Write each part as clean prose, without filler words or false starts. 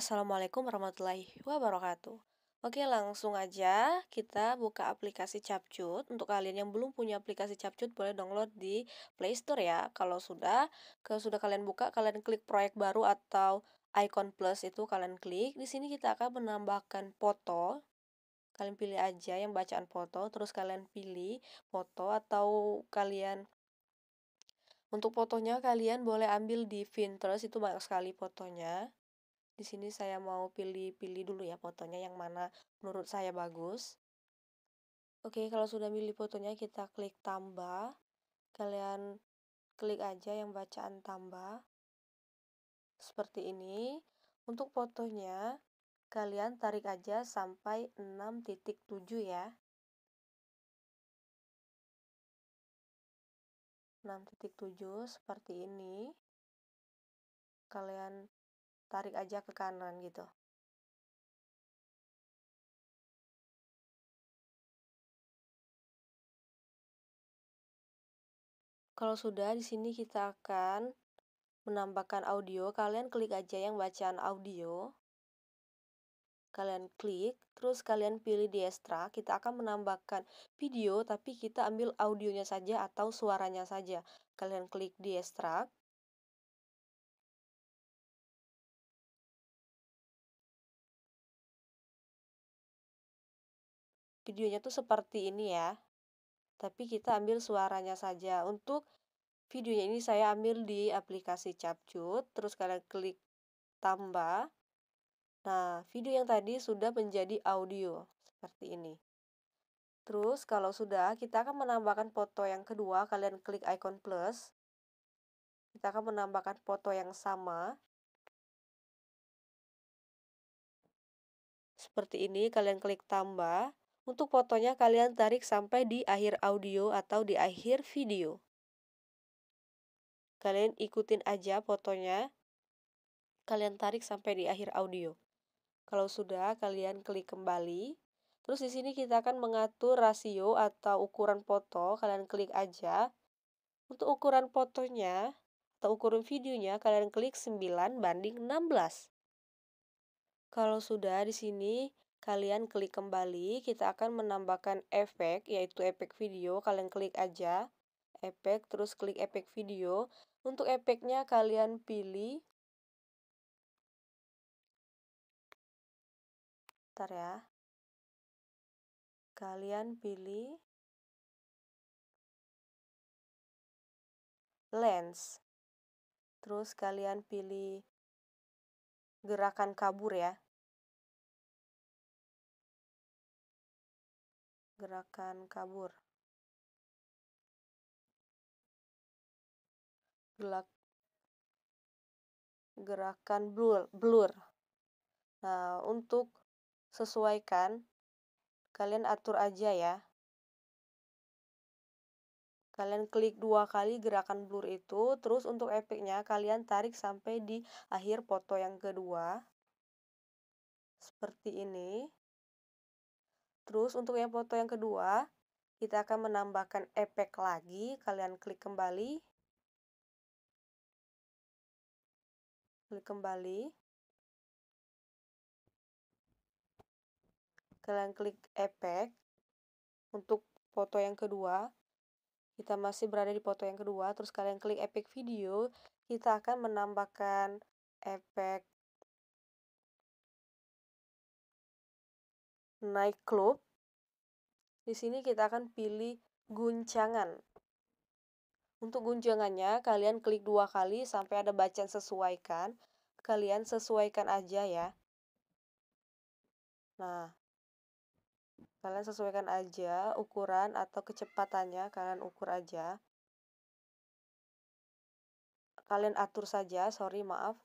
Assalamualaikum warahmatullahi wabarakatuh. Oke, langsung aja kita buka aplikasi Capcut. Untuk kalian yang belum punya aplikasi Capcut, boleh download di Play Store ya. Kalau sudah kalian buka, kalian klik proyek baru atau icon plus itu kalian klik. Di sini kita akan menambahkan foto. Kalian pilih aja yang bacaan foto, terus kalian pilih foto atau kalian untuk fotonya kalian boleh ambil di Pinterest, itu banyak sekali fotonya. Di sini saya mau pilih-pilih dulu ya fotonya yang mana menurut saya bagus. Oke, kalau sudah milih fotonya kita klik tambah. Kalian klik aja yang bacaan tambah. Seperti ini. Untuk fotonya kalian tarik aja sampai 6.7 ya. 6.7 seperti ini. Kalian tarik aja ke kanan gitu. Kalau sudah, di sini kita akan menambahkan audio. Kalian klik aja yang bacaan audio. Kalian klik, terus kalian pilih di extra. Kita akan menambahkan video, tapi kita ambil audionya saja atau suaranya saja. Kalian klik di extra. Videonya tuh seperti ini ya. Tapi kita ambil suaranya saja. Untuk videonya ini saya ambil di aplikasi Capcut. Terus kalian klik tambah. Nah, video yang tadi sudah menjadi audio. Seperti ini. Terus kalau sudah, kita akan menambahkan foto yang kedua. Kalian klik icon plus. Kita akan menambahkan foto yang sama. Seperti ini, kalian klik tambah. Untuk fotonya kalian tarik sampai di akhir audio atau di akhir video. Kalian ikutin aja fotonya. Kalian tarik sampai di akhir audio. Kalau sudah, kalian klik kembali. Terus di sini kita akan mengatur rasio atau ukuran foto. Kalian klik aja. Untuk ukuran fotonya atau ukuran videonya, kalian klik 9:16. Kalau sudah di sini, kalian klik kembali, kita akan menambahkan efek, yaitu efek video. Kalian klik aja, efek, terus klik efek video. Untuk efeknya kalian pilih, bentar ya, kalian pilih lens. Terus kalian pilih gerakan kabur ya. Gerakan kabur. Gerakan blur. Nah, untuk sesuaikan, kalian atur aja ya. Kalian klik 2 kali gerakan blur itu, terus untuk efeknya kalian tarik sampai di akhir foto yang kedua. Seperti ini. Terus untuk yang foto yang kedua, kita akan menambahkan efek lagi. Kalian klik kembali. Klik kembali. Kalian klik efek. Untuk foto yang kedua, kita masih berada di foto yang kedua, terus kalian klik efek video. Kita akan menambahkan efek naik klub. Di sini kita akan pilih guncangan. Untuk guncangannya, kalian klik 2 kali sampai ada bacaan sesuaikan. Kalian sesuaikan aja ya. Nah, kalian sesuaikan aja ukuran atau kecepatannya, kalian ukur aja. Kalian atur saja, maaf.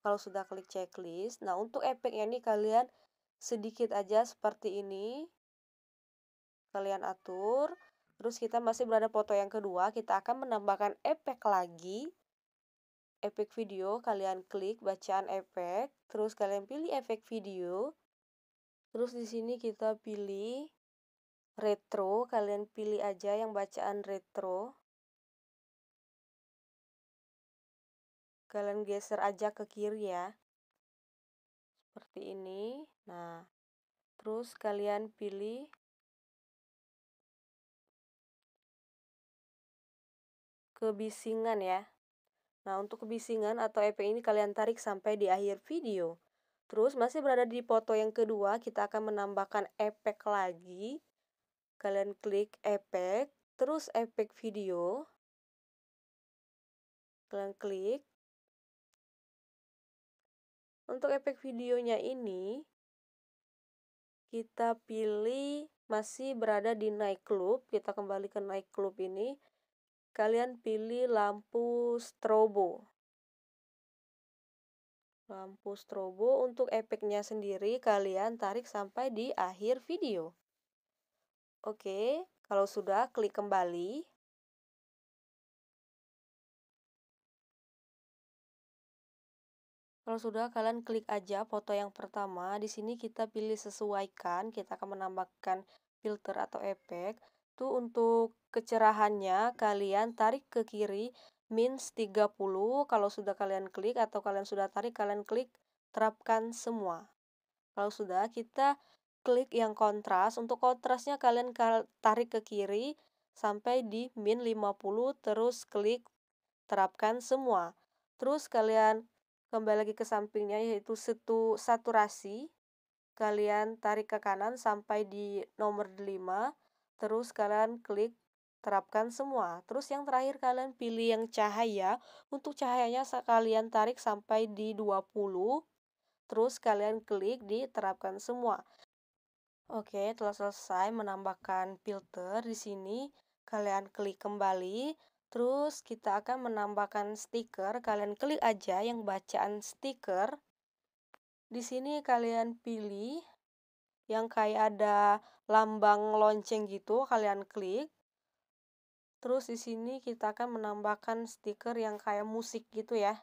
Kalau sudah klik checklist. Nah, untuk efeknya ini kalian sedikit aja seperti ini. Kalian atur. Terus kita masih berada foto yang kedua, kita akan menambahkan efek lagi. Efek video, kalian klik bacaan efek, terus kalian pilih efek video. Terus di sini kita pilih retro, kalian pilih aja yang bacaan retro. Kalian geser aja ke kiri ya. seperti ini. Nah, terus kalian pilih kebisingan ya. Nah, untuk kebisingan atau efek ini kalian tarik sampai di akhir video. Terus masih berada di foto yang kedua, kita akan menambahkan efek lagi. Kalian klik efek, terus efek video. Kalian klik. Untuk efek videonya ini, kita pilih masih berada di night club. Kita kembali ke night club ini. Kalian pilih lampu strobo. Lampu strobo untuk efeknya sendiri kalian tarik sampai di akhir video. Oke, kalau sudah klik kembali. Kalau sudah kalian klik aja foto yang pertama. Di sini kita pilih sesuaikan, kita akan menambahkan filter atau efek. Tuh untuk kecerahannya kalian tarik ke kiri -30. Kalau sudah kalian klik atau kalian sudah tarik, kalian klik terapkan semua. Kalau sudah, kita klik yang kontras. Untuk kontrasnya kalian tarik ke kiri sampai di -50, terus klik terapkan semua. Terus kalian kembali lagi ke sampingnya, yaitu saturasi. Kalian tarik ke kanan sampai di nomor 5, terus kalian klik terapkan semua. Terus yang terakhir kalian pilih yang cahaya. Untuk cahayanya kalian tarik sampai di 20, terus kalian klik di terapkan semua. Oke, telah selesai menambahkan filter. Di sini kalian klik kembali. Terus kita akan menambahkan stiker. Kalian klik aja yang bacaan stiker. Di sini kalian pilih yang kayak ada lambang lonceng gitu, kalian klik. Terus di sini kita akan menambahkan stiker yang kayak musik gitu ya.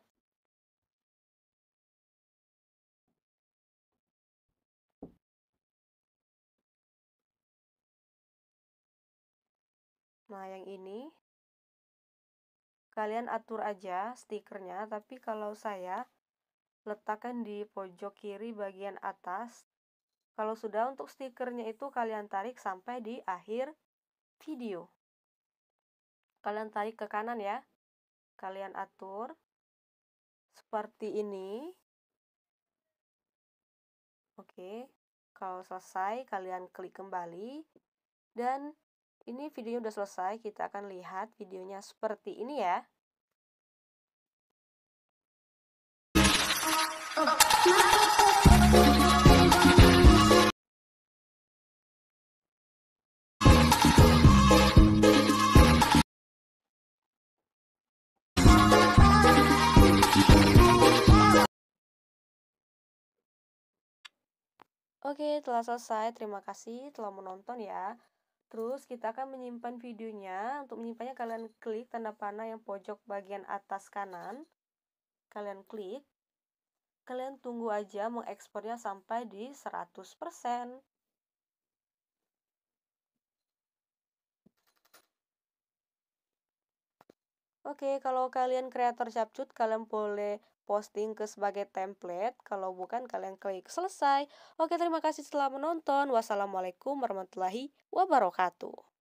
Nah, yang ini kalian atur aja stikernya, tapi kalau saya letakkan di pojok kiri bagian atas. Kalau sudah, untuk stikernya itu kalian tarik sampai di akhir video. Kalian tarik ke kanan ya. Kalian atur seperti ini. Oke. Kalau selesai, kalian klik kembali. Dan ini videonya udah selesai. Kita akan lihat videonya seperti ini ya. Oke, telah selesai. Terima kasih telah menonton ya. Terus kita akan menyimpan videonya. Untuk menyimpannya kalian klik tanda panah yang pojok bagian atas kanan. Kalian klik. Kalian tunggu aja mengekspornya sampai di 100%. Oke, kalau kalian kreator capcut, kalian boleh posting ke sebagai template. Kalau bukan, kalian klik selesai. Oke, terima kasih telah menonton. Wassalamualaikum warahmatullahi wabarakatuh.